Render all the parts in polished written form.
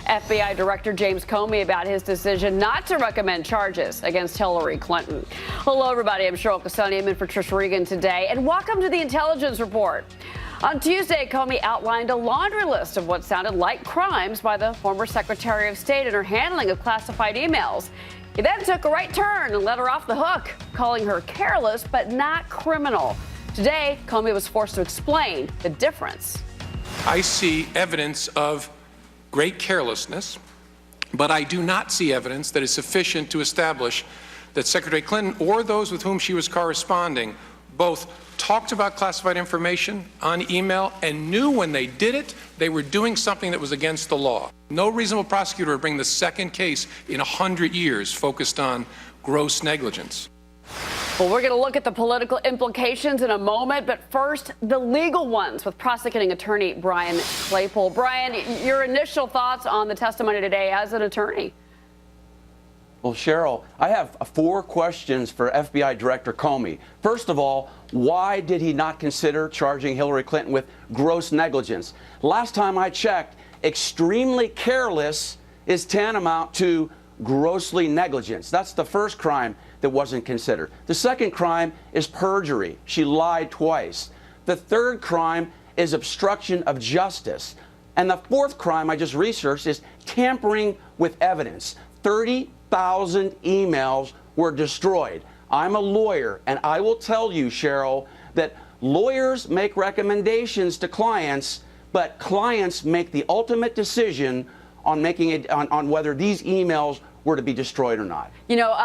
FBI Director James Comey about his decision not to recommend charges against Hillary Clinton. Hello, everybody. I'm Cheryl Casoni. I'm in for Trish Regan today, and welcome to the Intelligence Report. On Tuesday, Comey outlined a laundry list of what sounded like crimes by the former Secretary of State in her handling of classified emails. He then took a right turn and let her off the hook, calling her careless but not criminal. Today, Comey was forced to explain the difference. I see evidence of great carelessness, but I do not see evidence that is sufficient to establish that Secretary Clinton or those with whom she was corresponding both talked about classified information on email and knew when they did it, they were doing something that was against the law. No reasonable prosecutor would bring the second case in 100 years focused on gross negligence. Well, we're going to look at the political implications in a moment, but first, the legal ones with prosecuting attorney Brian Claypool. Brian, your initial thoughts on the testimony today as an attorney? Well, Cheryl, I have 4 questions for FBI Director Comey. First of all, why did he not consider charging Hillary Clinton with gross negligence? Last time I checked, extremely careless is tantamount to grossly negligence. That's the first crime that wasn't considered. The second crime is perjury. She lied twice. The third crime is obstruction of justice. And the fourth crime I just researched is tampering with evidence. 30,000 emails were destroyed. I'm a lawyer, and I will tell you, Cheryl, that lawyers make recommendations to clients, but clients make the ultimate decision on making it on whether these emails were to be destroyed or not. You know,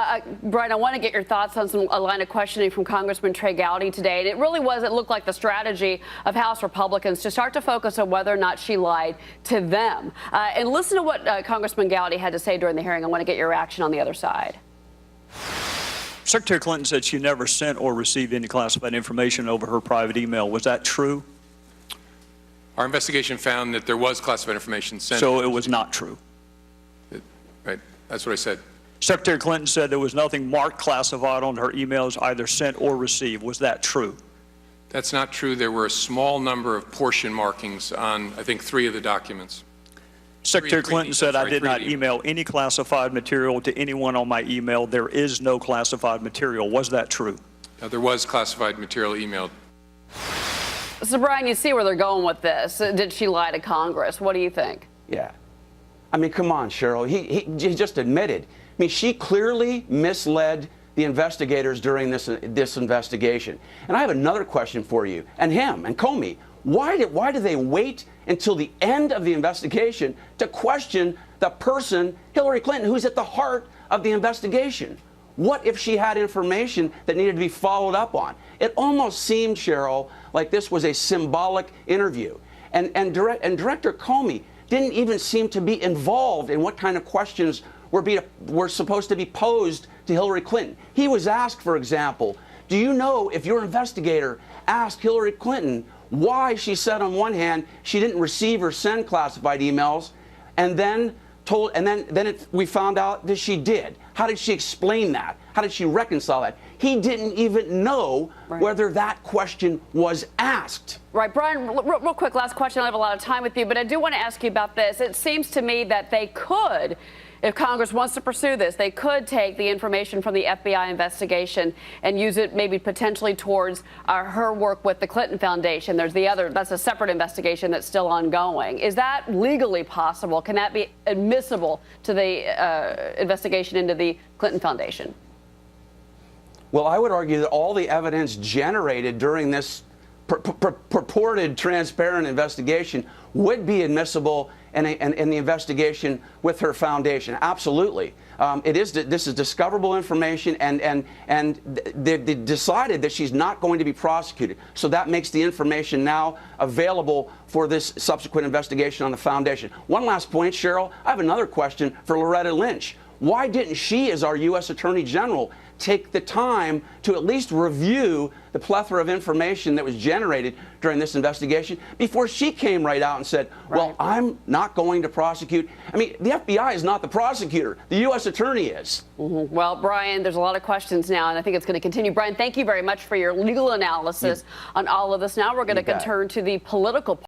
Brian, I want to get your thoughts on a line of questioning from Congressman Trey Gowdy today. And it looked like the strategy of House Republicans to start to focus on whether or not she lied to them. And listen to what Congressman Gowdy had to say during the hearing. I want to get your reaction on the other side. Secretary Clinton said she never sent or received any classified information over her private email. Was that true? Our investigation found that there was classified information sent. So it was not true? Right. That's what I said. Secretary Clinton said there was nothing marked classified on her emails either sent or received. Was that true? That's not true. There were a small number of portion markings on, I think, 3 of the documents. Secretary Clinton said, I did not email any classified material to anyone on my email. There is no classified material. Was that true? There was classified material emailed. So, Brian, you see where they're going with this. Did she lie to Congress? What do you think? Yeah. I mean, come on, Cheryl. He just admitted. I mean, she clearly misled the investigators during this investigation. And I have another question for you, and him, and Comey. Why did they wait until the end of the investigation to question the person, Hillary Clinton, who's at the heart of the investigation? What if she had information that needed to be followed up on? It almost seemed, Cheryl, like this was a symbolic interview. And Director Comey didn't even seem to be involved in what kind of questions were supposed to be posed to Hillary Clinton. He was asked, for example, do you know if your investigator asked Hillary Clinton why she said on one hand she didn't receive or send classified emails, and then we found out that she did? How did she explain that? How did she reconcile that? He didn't even know whether that question was asked. Right, Brian, real quick, last question. I don't have a lot of time with you, but I do want to ask you about this. It seems to me that they could, if Congress wants to pursue this, they could take the information from the FBI investigation and use it maybe potentially towards her work with the Clinton Foundation. There's that's a separate investigation that's still ongoing. Is that legally possible? Can that be admissible to the investigation into the Clinton Foundation? Well, I would argue that all the evidence generated during this purported transparent investigation would be admissible in the investigation with her foundation. Absolutely. This is discoverable information, and they decided that she's not going to be prosecuted. So that makes the information now available for this subsequent investigation on the foundation. One last point, Cheryl. I have another question for Loretta Lynch. Why didn't she, as our U.S. Attorney General, take the time to at least review the plethora of information that was generated during this investigation before she came right out and said, well, I'm not going to prosecute? I mean, the FBI is not the prosecutor. The U.S. Attorney is. Well, Brian, there's a lot of questions now, and I think it's going to continue. Brian, thank you very much for your legal analysis on all of this. Now we're going to turn to the political